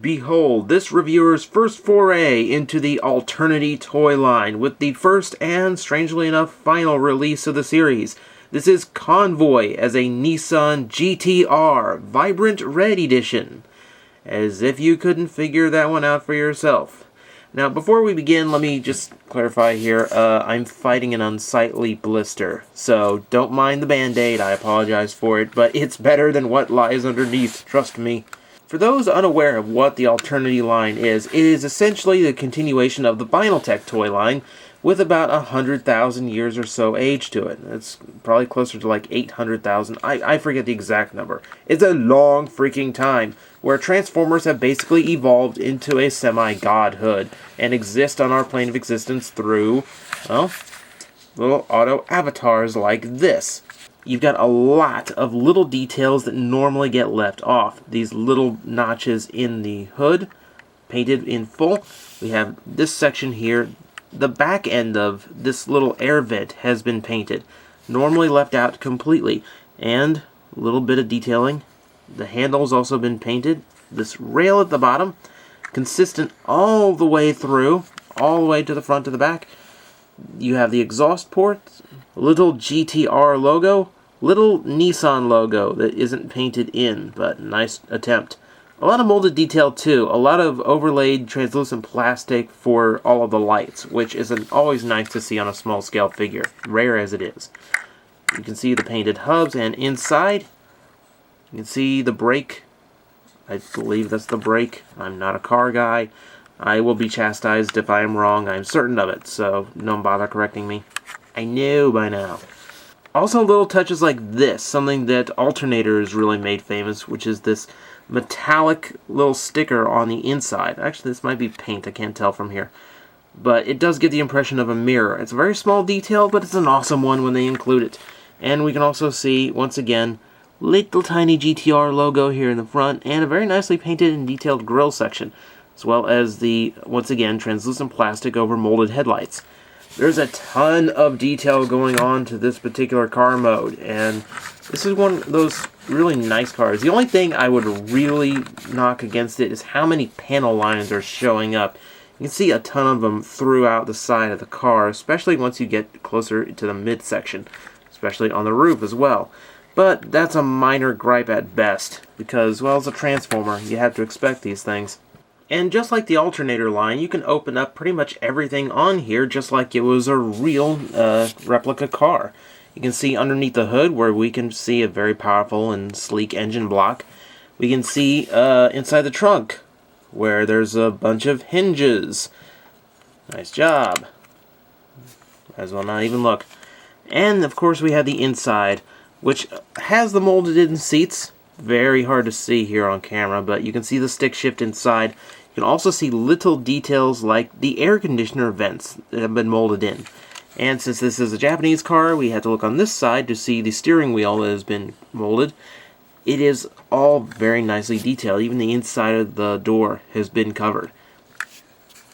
Behold, this reviewer's first foray into the Alternity toy line, with the first and, strangely enough, final release of the series. This is Convoy as a Nissan GT-R Vibrant Red Edition. As if you couldn't figure that one out for yourself. Now, before we begin, let me just clarify here, I'm fighting an unsightly blister, so don't mind the band-aid, I apologize for it, but it's better than what lies underneath, trust me. For those unaware of what the Alternity line is, it is essentially the continuation of the Binaltech toy line, with about 100,000 years or so age to it. It's probably closer to like 800,000. I forget the exact number. It's a long freaking time, where Transformers have basically evolved into a semi-godhood, and exist on our plane of existence through, well, little auto avatars like this. You've got a lot of little details that normally get left off. These little notches in the hood, painted in full. We have this section here. The back end of this little air vent has been painted, normally left out completely, and a little bit of detailing. The handle's also been painted. This rail at the bottom, consistent all the way through, all the way to the front to the back. You have the exhaust port, little GTR logo, little Nissan logo that isn't painted in, but nice attempt. A lot of molded detail too, a lot of overlaid translucent plastic for all of the lights, which is always nice to see on a small scale figure, rare as it is. You can see the painted hubs, and inside, you can see the brake. I believe that's the brake. I'm not a car guy. I will be chastised if I am wrong, I'm certain of it, so don't bother correcting me. I know by now. Also little touches like this, something that Alternator has really made famous, which is this metallic little sticker on the inside. Actually, this might be paint, I can't tell from here. But it does get the impression of a mirror. It's a very small detail, but it's an awesome one when they include it. And we can also see, once again, little tiny GTR logo here in the front, and a very nicely painted and detailed grille section, as well as the, once again, translucent plastic over molded headlights. There's a ton of detail going on to this particular car mode, and this is one of those really nice cars. The only thing I would really knock against it is how many panel lines are showing up. You can see a ton of them throughout the side of the car, especially once you get closer to the midsection, especially on the roof as well. But that's a minor gripe at best, because, well, as a Transformer, you have to expect these things. And just like the Alternator line, you can open up pretty much everything on here just like it was a real replica car. You can see underneath the hood where we can see a very powerful and sleek engine block. We can see inside the trunk where there's a bunch of hinges. Nice job. Might as well not even look. And of course we have the inside, which has the molded in seats. Very hard to see here on camera, but you can see the stick shift inside. You can also see little details like the air conditioner vents that have been molded in. And since this is a Japanese car, we had to look on this side to see the steering wheel that has been molded. It is all very nicely detailed. Even the inside of the door has been covered.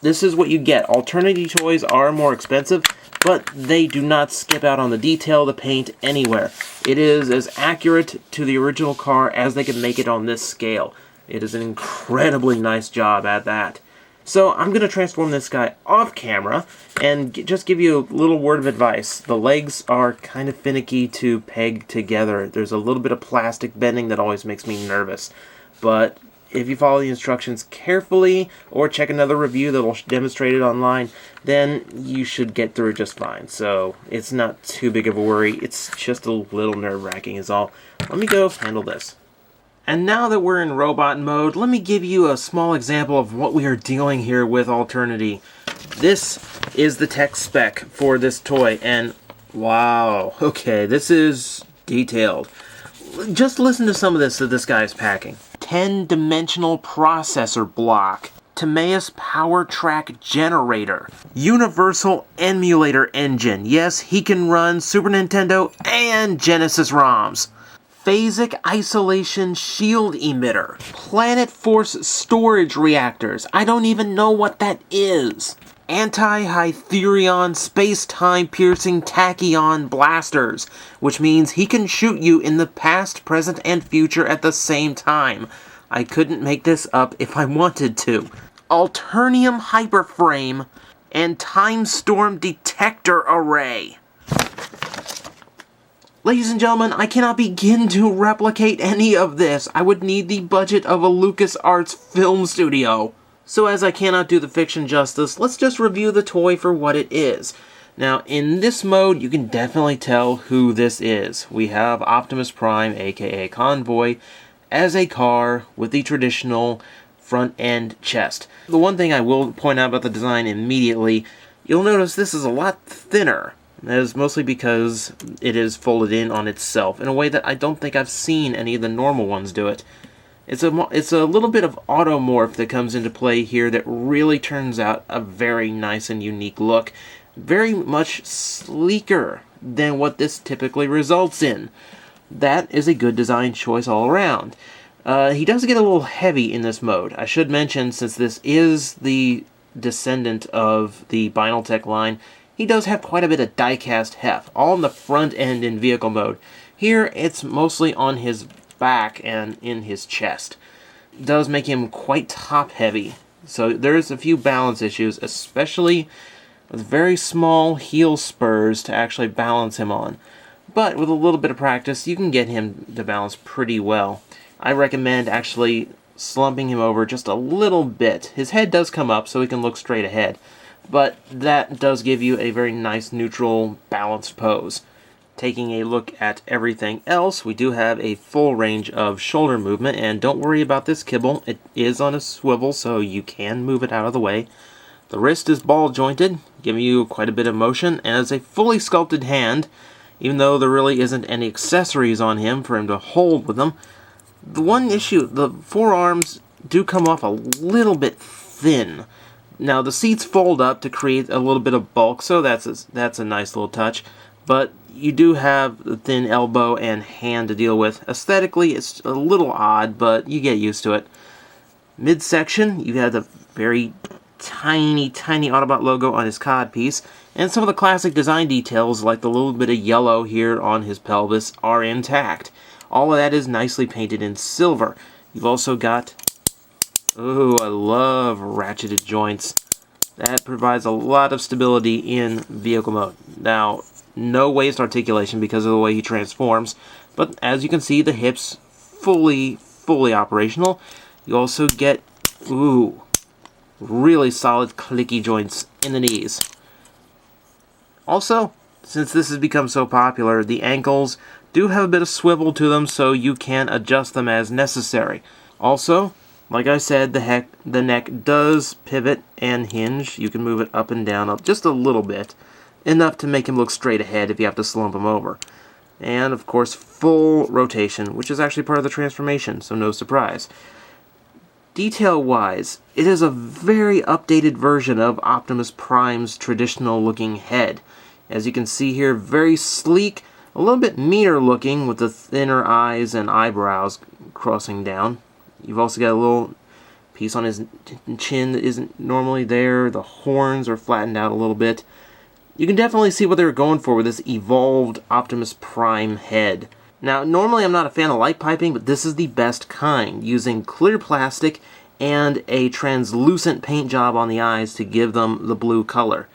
This is what you get. Alternity toys are more expensive, but they do not skip out on the detail, the paint, anywhere. It is as accurate to the original car as they can make it on this scale. It is an incredibly nice job at that. So I'm going to transform this guy off camera and just give you a little word of advice. The legs are kind of finicky to peg together. There's a little bit of plastic bending that always makes me nervous. But if you follow the instructions carefully, or check another review that will demonstrate it online, then you should get through just fine. So it's not too big of a worry. It's just a little nerve-wracking is all. Let me go handle this. And now that we're in robot mode, let me give you a small example of what we are dealing here with Alternity. This is the tech spec for this toy, and wow, okay, this is detailed. Just listen to some of this that this guy is packing. 10-dimensional processor block, Timaeus power track generator, universal emulator engine. Yes, he can run Super Nintendo and Genesis ROMs. Phasic isolation shield emitter, planet force storage reactors. I don't even know what that is. Anti-Hytherion space-time piercing tachyon blasters, which means he can shoot you in the past, present, and future at the same time. I couldn't make this up if I wanted to. Alternium hyperframe and time storm detector array. Ladies and gentlemen, I cannot begin to replicate any of this. I would need the budget of a LucasArts film studio. So as I cannot do the fiction justice, let's just review the toy for what it is. Now, in this mode, you can definitely tell who this is. We have Optimus Prime, aka Convoy, as a car with the traditional front-end chest. The one thing I will point out about the design immediately, you'll notice this is a lot thinner. That is mostly because it is folded in on itself in a way that I don't think I've seen any of the normal ones do it. It's a little bit of automorph that comes into play here that really turns out a very nice and unique look. Very much sleeker than what this typically results in. That is a good design choice all around. He does get a little heavy in this mode. I should mention, since this is the descendant of the Binaltech line, he does have quite a bit of die-cast heft, all in the front end in vehicle mode. Here, it's mostly on his back and in his chest. It does make him quite top-heavy, so there's a few balance issues, especially with very small heel spurs to actually balance him on. But with a little bit of practice, you can get him to balance pretty well. I recommend actually slumping him over just a little bit. His head does come up so he can look straight ahead, but that does give you a very nice, neutral, balanced pose. Taking a look at everything else, we do have a full range of shoulder movement, and don't worry about this kibble. It is on a swivel, so you can move it out of the way. The wrist is ball-jointed, giving you quite a bit of motion, and it's a fully sculpted hand, even though there really isn't any accessories on him for him to hold with them. The one issue, the forearms do come off a little bit thin. Now, the seats fold up to create a little bit of bulk, so that's a nice little touch. But you do have the thin elbow and hand to deal with. Aesthetically, it's a little odd, but you get used to it. Midsection, you have the very tiny Autobot logo on his codpiece, and some of the classic design details, like the little bit of yellow here on his pelvis, are intact. All of that is nicely painted in silver. You've also got... ooh, I love ratcheted joints. That provides a lot of stability in vehicle mode. Now, no waist articulation because of the way he transforms, but as you can see, the hips fully operational. You also get, ooh, really solid clicky joints in the knees. Also, since this has become so popular, the ankles do have a bit of swivel to them, so you can adjust them as necessary. Also, like I said, the neck does pivot and hinge. You can move it up and down just a little bit, enough to make him look straight ahead if you have to slump him over. And, of course, full rotation, which is actually part of the transformation, so no surprise. Detail-wise, it is a very updated version of Optimus Prime's traditional-looking head. As you can see here, very sleek, a little bit meaner looking with the thinner eyes and eyebrows crossing down. You've also got a little piece on his chin that isn't normally there. The horns are flattened out a little bit. You can definitely see what they were going for with this evolved Optimus Prime head. Now, normally I'm not a fan of light piping, but this is the best kind, using clear plastic and a translucent paint job on the eyes to give them the blue color.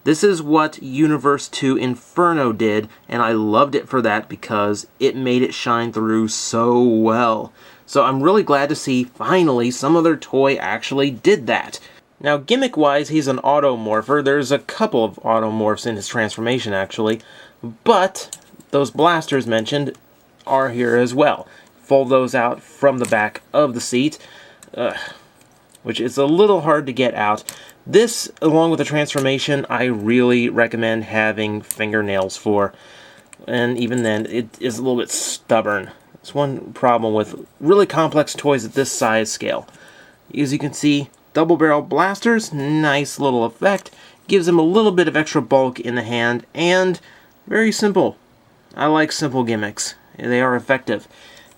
This is what Universe 2 Inferno did, and I loved it for that because it made it shine through so well. So I'm really glad to see, finally, some other toy actually did that. Now, gimmick-wise, he's an automorpher. There's a couple of automorphs in his transformation, actually. But those blasters mentioned are here as well. Fold those out from the back of the seat, which is a little hard to get out. This, along with the transformation, I really recommend having fingernails for. And even then, it is a little bit stubborn. It's one problem with really complex toys at this size scale. As you can see, double barrel blasters, nice little effect. Gives them a little bit of extra bulk in the hand, and very simple. I like simple gimmicks. They are effective.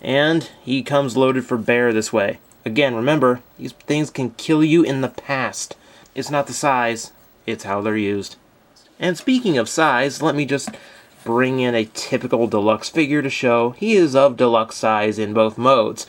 And he comes loaded for bear this way. Again, remember, these things can kill you in the past. It's not the size, it's how they're used. And speaking of size, let me just bring in a typical deluxe figure to show he is of deluxe size in both modes.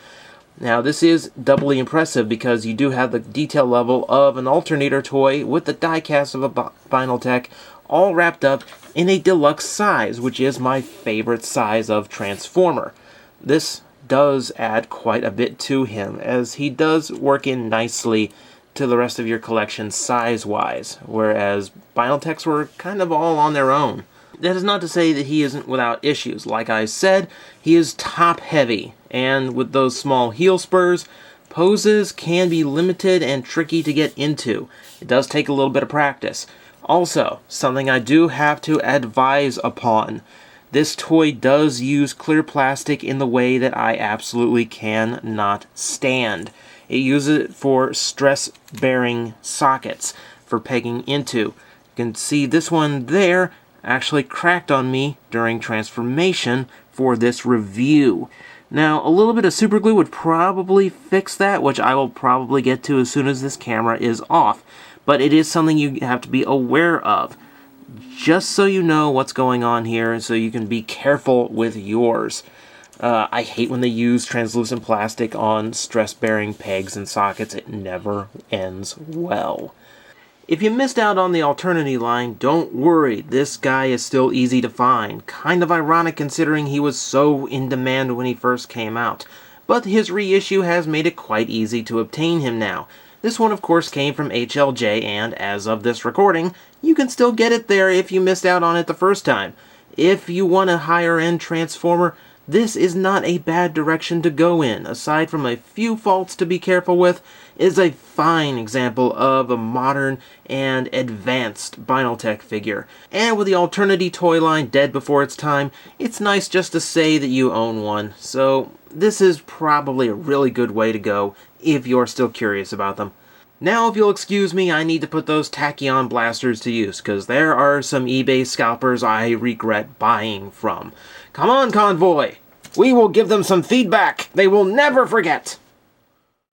Now this is doubly impressive because you do have the detail level of an Alternator toy with the die-cast of a Binaltech all wrapped up in a deluxe size, which is my favorite size of Transformer. This does add quite a bit to him, as he does work in nicely to the rest of your collection size-wise, whereas Binaltechs were kind of all on their own. That is not to say that he isn't without issues. Like I said, he is top-heavy, and with those small heel spurs, poses can be limited and tricky to get into. It does take a little bit of practice. Also, something I do have to advise upon. This toy does use clear plastic in the way that I absolutely cannot stand. It uses it for stress-bearing sockets for pegging into. You can see this one there actually cracked on me during transformation for this review. Now, a little bit of super glue would probably fix that, which I will probably get to as soon as this camera is off. But it is something you have to be aware of, just so you know what's going on here, so you can be careful with yours. I hate when they use translucent plastic on stress-bearing pegs and sockets. It never ends well. If you missed out on the Alternity line, don't worry, this guy is still easy to find. Kind of ironic considering he was so in demand when he first came out. But his reissue has made it quite easy to obtain him now. This one, of course, came from HLJ, and as of this recording, you can still get it there if you missed out on it the first time. If you want a higher-end Transformer, this is not a bad direction to go in. Aside from a few faults to be careful with, it is a fine example of a modern and advanced Binaltech figure. And with the Alternity toy line dead before its time, it's nice just to say that you own one. So this is probably a really good way to go if you're still curious about them. Now, if you'll excuse me, I need to put those Tachyon blasters to use, because there are some eBay scalpers I regret buying from. Come on, Convoy! We will give them some feedback they will never forget!